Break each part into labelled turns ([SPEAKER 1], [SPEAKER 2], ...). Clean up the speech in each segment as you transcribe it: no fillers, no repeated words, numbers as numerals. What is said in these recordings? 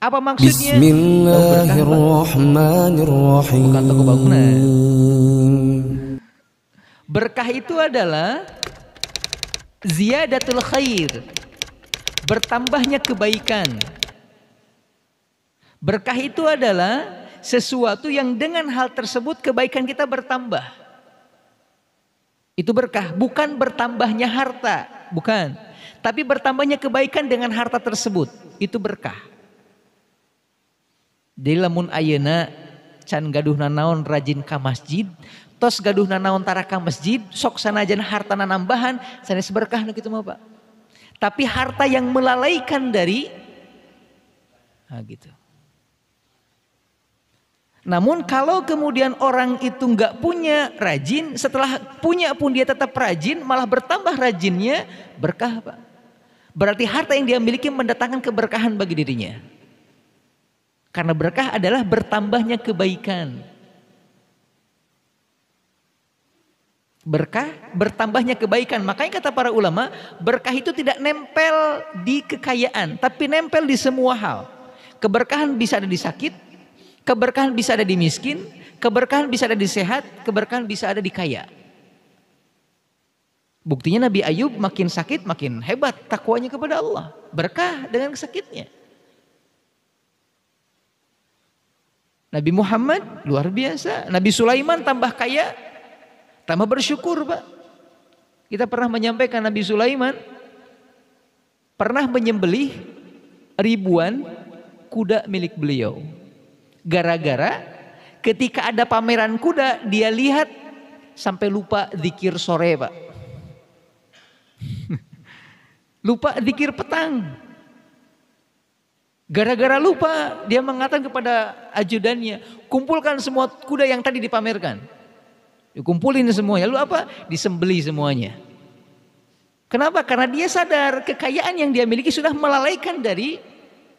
[SPEAKER 1] Apa maksudnya?
[SPEAKER 2] Bismillahirrahmanirrahim.
[SPEAKER 1] Bukan toko bangunan. Berkah itu adalah ziyadatul khair, bertambahnya kebaikan. Berkah itu adalah sesuatu yang dengan hal tersebut kebaikan kita bertambah. Itu berkah, bukan bertambahnya harta, bukan. Tapi bertambahnya kebaikan dengan harta tersebut, itu berkah. Jadi lamun ayeuna can gaduh nanaon rajin ka masjid, tos gaduh nanaon tara ka masjid, sok sanajan hartana nambahan, sanes berkah nu kitu mah Pak. Tapi harta yang melalaikan dari gitu. Namun kalau kemudian orang itu nggak punya rajin, setelah punya pun dia tetap rajin, malah bertambah rajinnya, berkah Pak. Berarti harta yang dia miliki mendatangkan keberkahan bagi dirinya. Karena berkah adalah bertambahnya kebaikan. Berkah bertambahnya kebaikan. Makanya kata para ulama, berkah itu tidak nempel di kekayaan, tapi nempel di semua hal. Keberkahan bisa ada di sakit, keberkahan bisa ada di miskin, keberkahan bisa ada di sehat, keberkahan bisa ada di kaya. Buktinya Nabi Ayub makin sakit makin hebat takwanya kepada Allah. Berkah dengan sakitnya. Nabi Muhammad luar biasa. Nabi Sulaiman tambah kaya, tambah bersyukur Pak. Kita pernah menyampaikan Nabi Sulaiman pernah menyembelih ribuan kuda milik beliau. Gara-gara ketika ada pameran kuda dia lihat sampai lupa zikir sore Pak. Lupa zikir petang. Gara-gara lupa dia mengatakan kepada ajudannya, kumpulkan semua kuda yang tadi dipamerkan. Dikumpulin semuanya, lalu apa? Disembelih semuanya. Kenapa? Karena dia sadar kekayaan yang dia miliki sudah melalaikan dari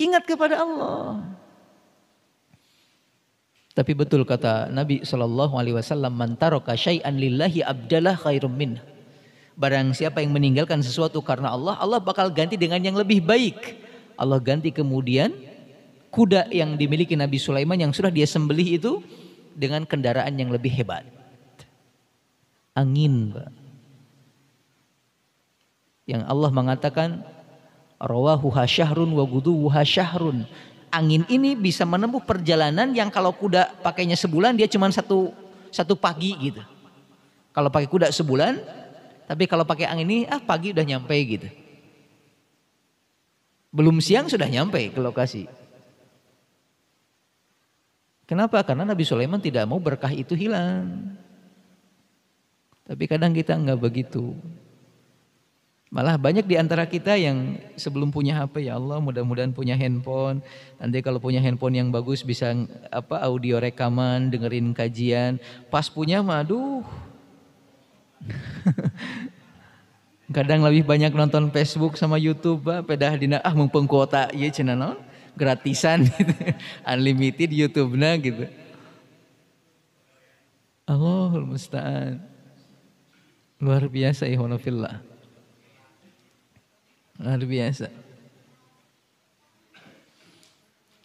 [SPEAKER 1] ingat kepada Allah. Tapi betul kata Nabi SAW, man taraka syai'an lillahi abdalah khairum min. Barang siapa yang meninggalkan sesuatu karena Allah, Allah bakal ganti dengan yang lebih baik. Allah ganti kemudian kuda yang dimiliki Nabi Sulaiman yang sudah dia sembelih itu dengan kendaraan yang lebih hebat. Angin, Pak. Yang Allah mengatakan rawahuha syahrun wa guduwuha syahrun. Angin ini bisa menempuh perjalanan yang kalau kuda pakainya sebulan dia cuma satu pagi gitu. Kalau pakai kuda sebulan, tapi kalau pakai angin ini pagi udah nyampe gitu. Belum siang sudah nyampe ke lokasi. Kenapa? Karena Nabi Sulaiman tidak mau berkah itu hilang. Tapi kadang kita enggak begitu. Malah banyak di antara kita yang sebelum punya HP, ya Allah mudah-mudahan punya handphone. Nanti kalau punya handphone yang bagus bisa audio rekaman, dengerin kajian. Pas punya mah aduh. Kadang lebih banyak nonton Facebook sama YouTube, Pak. Pedah dina mumpung kuota ieu cenah naon? Gratisan gitu. Unlimited YouTube-na gitu. Allahul musta'an. Luar biasa ikhwan fillah. Luar biasa.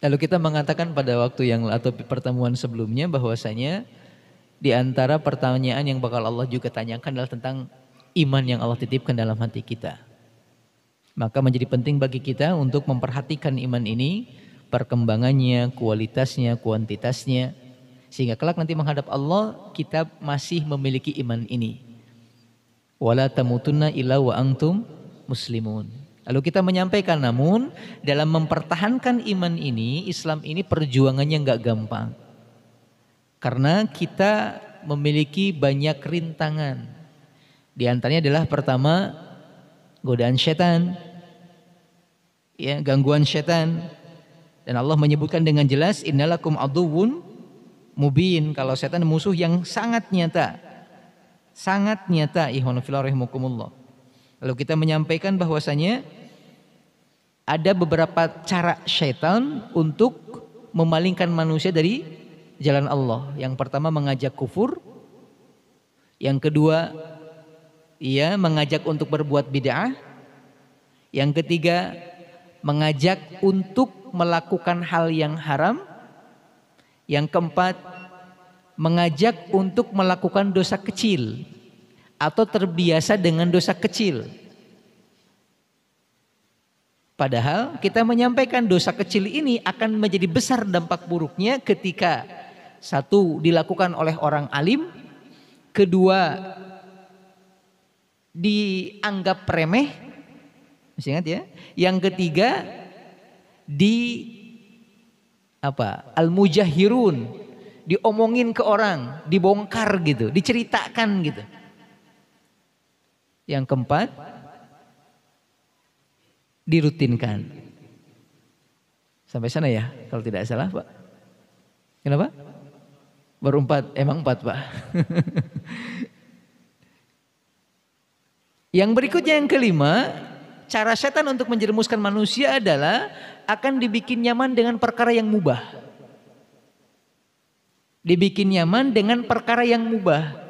[SPEAKER 1] Lalu kita mengatakan pada waktu yang atau pertemuan sebelumnya bahwasanya di antara pertanyaan yang bakal Allah juga tanyakan adalah tentang iman yang Allah titipkan dalam hati kita. Maka menjadi penting bagi kita untuk memperhatikan iman ini, perkembangannya, kualitasnya, kuantitasnya, sehingga kelak nanti menghadap Allah kita masih memiliki iman ini. Wala tamutunna illa wa antum muslimun. Lalu kita menyampaikan, namun dalam mempertahankan iman ini, Islam ini perjuangannya enggak gampang. Karena kita memiliki banyak rintangan. Di antaranya adalah pertama, godaan setan, ya, gangguan setan. Dan Allah menyebutkan dengan jelas, innalakum aduwwun mubin, kalau setan musuh yang sangat nyata. Sangat nyata, ikhwan fillah rahimakumullah. Lalu kita menyampaikan bahwasanya ada beberapa cara setan untuk memalingkan manusia dari jalan Allah. Yang pertama mengajak kufur, yang kedua ia mengajak untuk berbuat bid'ah, yang ketiga mengajak untuk melakukan hal yang haram. Yang keempat, mengajak untuk melakukan dosa kecil atau terbiasa dengan dosa kecil. Padahal kita menyampaikan dosa kecil ini akan menjadi besar dampak buruknya ketika satu, dilakukan oleh orang alim, kedua, dianggap remeh, masih ingat ya? Yang ketiga, al-mujahirun, diomongin ke orang, dibongkar gitu, diceritakan gitu. Yang keempat, dirutinkan. Sampai sana ya, kalau tidak salah Pak. Kenapa? Baru 4, emang 4 Pak. Yang berikutnya yang kelima, cara setan untuk menjerumuskan manusia adalah akan dibikin nyaman dengan perkara yang mubah. Dibikin nyaman dengan perkara yang mubah.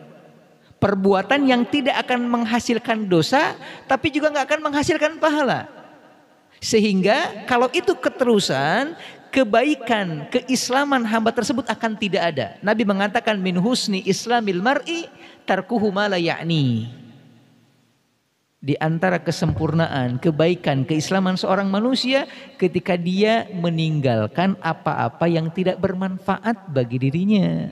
[SPEAKER 1] Perbuatan yang tidak akan menghasilkan dosa, tapi juga nggak akan menghasilkan pahala. Sehingga kalau itu keterusan, kebaikan, keislaman hamba tersebut akan tidak ada. Nabi mengatakan min husni islamil mar'i tarkuhu ma la ya'ni. Di antara kesempurnaan, kebaikan, keislaman seorang manusia ketika dia meninggalkan apa-apa yang tidak bermanfaat bagi dirinya.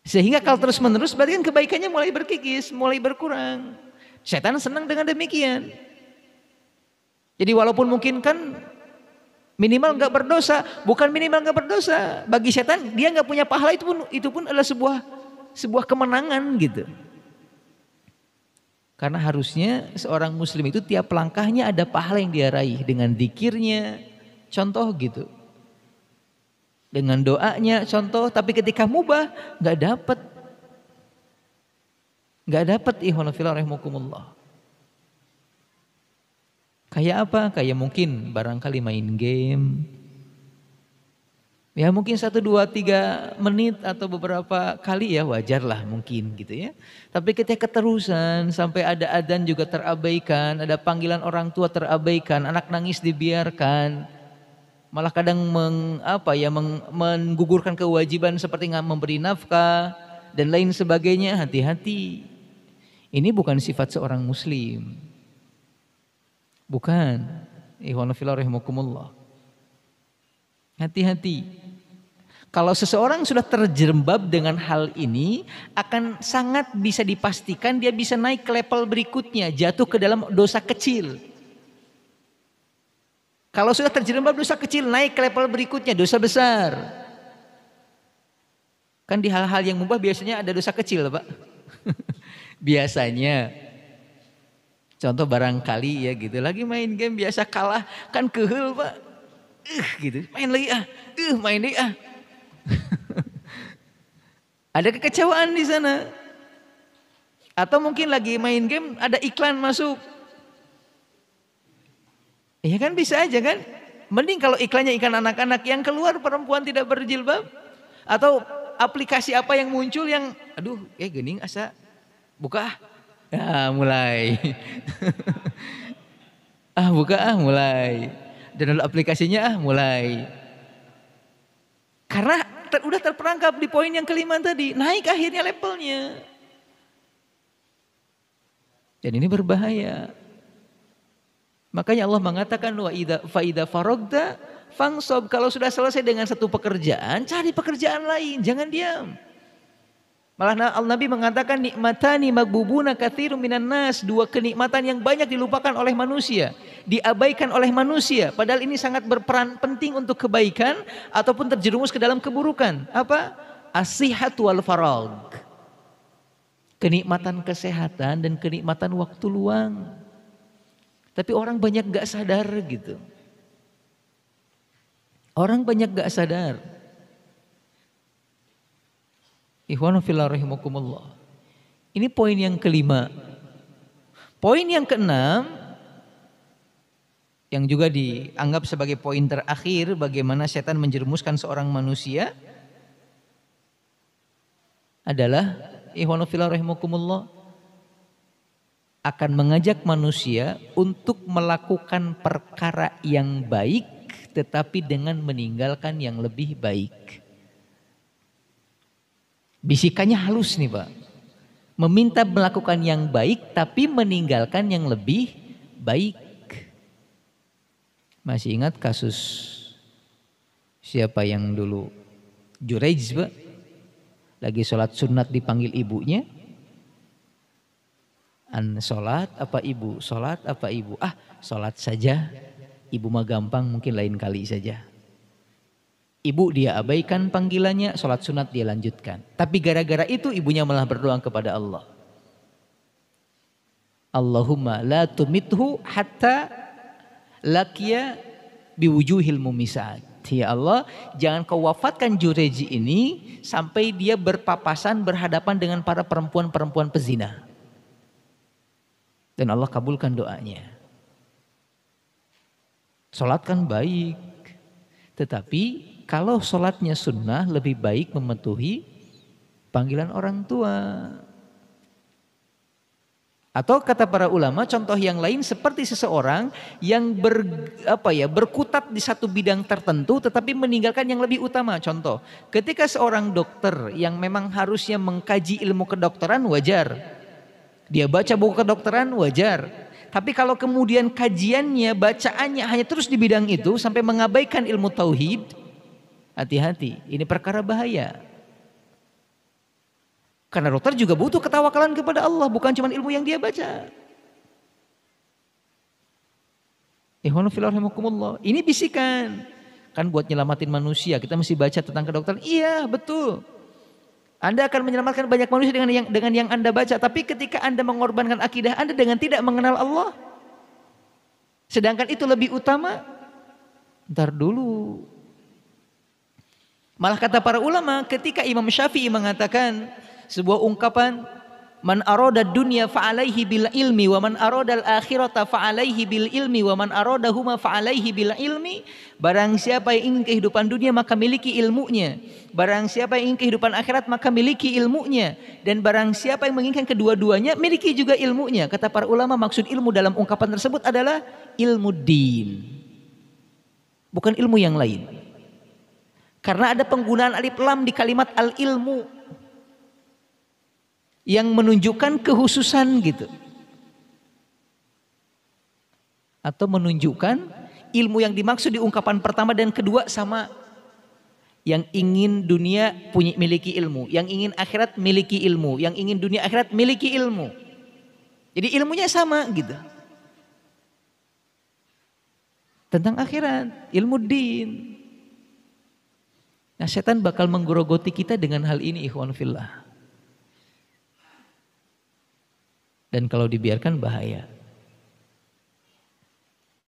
[SPEAKER 1] Sehingga kalau terus-menerus berarti kan kebaikannya mulai berkikis, mulai berkurang. Setan senang dengan demikian. Jadi walaupun mungkin kan minimal nggak berdosa, bukan minimal nggak berdosa. Bagi setan dia nggak punya pahala, itu pun adalah sebuah kemenangan gitu. Karena harusnya seorang muslim itu tiap langkahnya ada pahala yang dia raih dengan zikirnya, contoh gitu. Dengan doanya, contoh. Tapi ketika mubah nggak dapat ikhwan fillah rahimakumullah. Kayak apa? Kayak mungkin barangkali main game. Ya mungkin 1, 2, 3 menit atau beberapa kali ya wajar lah mungkin gitu ya. Tapi ketika keterusan sampai ada adzan juga terabaikan, ada panggilan orang tua terabaikan, anak nangis dibiarkan. Malah kadang menggugurkan kewajiban seperti memberi nafkah dan lain sebagainya, hati-hati. Ini bukan sifat seorang muslim. Bukan. Ikhwan fillah rahimakumullah. Hati-hati. Kalau seseorang sudah terjerembab dengan hal ini, akan sangat bisa dipastikan dia bisa naik ke level berikutnya, jatuh ke dalam dosa kecil. Kalau sudah terjerembab dosa kecil, naik ke level berikutnya, dosa besar. Kan di hal-hal yang mubah biasanya ada dosa kecil, Pak. Biasanya. Contoh barangkali ya gitu, lagi main game biasa kalah, kan kehel Pak. Gitu, main lagi main lagi Ada kekecewaan di sana. Atau mungkin lagi main game ada iklan masuk. Ya kan bisa aja kan. Mending kalau iklannya iklan anak-anak, yang keluar perempuan tidak berjilbab. Atau aplikasi apa yang muncul yang gening asa buka mulai. Buka mulai. Download aplikasinya mulai. Karena udah terperangkap di poin yang kelima tadi, naik akhirnya levelnya. Dan ini berbahaya. Makanya Allah mengatakan fa idza faragta fansab, kalau sudah selesai dengan satu pekerjaan, cari pekerjaan lain, jangan diam. Malah Nabi mengatakan nikmatani magbubuna katsirun minan nas, 2 kenikmatan yang banyak dilupakan oleh manusia, diabaikan oleh manusia, padahal ini sangat berperan penting untuk kebaikan ataupun terjerumus ke dalam keburukan. Apa? As-sihhatu wal faragh. Kenikmatan kesehatan dan kenikmatan waktu luang. Tapi orang banyak gak sadar gitu. Orang banyak gak sadar. Ikhwanu fillah rahimakumullah. Ini poin yang kelima. Poin yang keenam, yang juga dianggap sebagai poin terakhir bagaimana setan menjerumuskan seorang manusia, adalah ikhwanu fillah rahimakumullah, akan mengajak manusia untuk melakukan perkara yang baik tetapi dengan meninggalkan yang lebih baik. Bisikannya halus nih Pak. Meminta melakukan yang baik tapi meninggalkan yang lebih baik. Masih ingat kasus siapa yang dulu Juraij Pak? Lagi sholat sunat dipanggil ibunya. Sholat apa ibu? Sholat apa ibu? Sholat saja. Ibu mah gampang, mungkin lain kali saja. Ibu dia abaikan panggilannya, sholat sunat dia lanjutkan. Tapi gara-gara itu ibunya malah berdoa kepada Allah. Allahumma la tumithu hatta laqiya biwujuhil mumisat. Ya Allah, jangan kau wafatkan Jureji ini sampai dia berpapasan berhadapan dengan para perempuan-perempuan pezina. Dan Allah kabulkan doanya. Sholat kan baik, tetapi kalau sholatnya sunnah lebih baik mematuhi panggilan orang tua. Atau kata para ulama, contoh yang lain seperti seseorang yang berkutat di satu bidang tertentu tetapi meninggalkan yang lebih utama. Contoh, ketika seorang dokter yang memang harusnya mengkaji ilmu kedokteran wajar. Dia baca buku kedokteran wajar. Tapi kalau kemudian kajiannya, bacaannya hanya terus di bidang itu sampai mengabaikan ilmu tauhid, hati-hati, ini perkara bahaya. Karena dokter juga butuh ketawakalan kepada Allah, bukan cuma ilmu yang dia baca. Ini bisikan. Kan buat nyelamatin manusia, kita mesti baca tentang kedokteran. Iya, betul. Anda akan menyelamatkan banyak manusia dengan yang Anda baca. Tapi ketika Anda mengorbankan akidah Anda dengan tidak mengenal Allah, sedangkan itu lebih utama, ntar dulu. Malah kata para ulama, ketika Imam Syafi'i mengatakan sebuah ungkapan, man arada dunya fa'alaihi bil ilmi wa man arada al akhirata fa'alaihi bil ilmi wa man aradahuma fa'alaihi bil ilmi. Barang siapa yang ingin kehidupan dunia maka miliki ilmunya. Barang siapa yang ingin kehidupan akhirat maka miliki ilmunya. Dan barang siapa yang menginginkan kedua-duanya miliki juga ilmunya. Kata para ulama, maksud ilmu dalam ungkapan tersebut adalah ilmu din, bukan ilmu yang lain. Karena ada penggunaan alif lam di kalimat al-ilmu yang menunjukkan kekhususan gitu. Atau menunjukkan ilmu yang dimaksud di ungkapan pertama dan kedua sama. Yang ingin dunia miliki ilmu, yang ingin akhirat miliki ilmu, yang ingin dunia akhirat miliki ilmu. Jadi ilmunya sama gitu. Tentang akhirat, ilmu din. Nah, setan bakal menggerogoti kita dengan hal ini, ikhwan fillah. Dan kalau dibiarkan bahaya.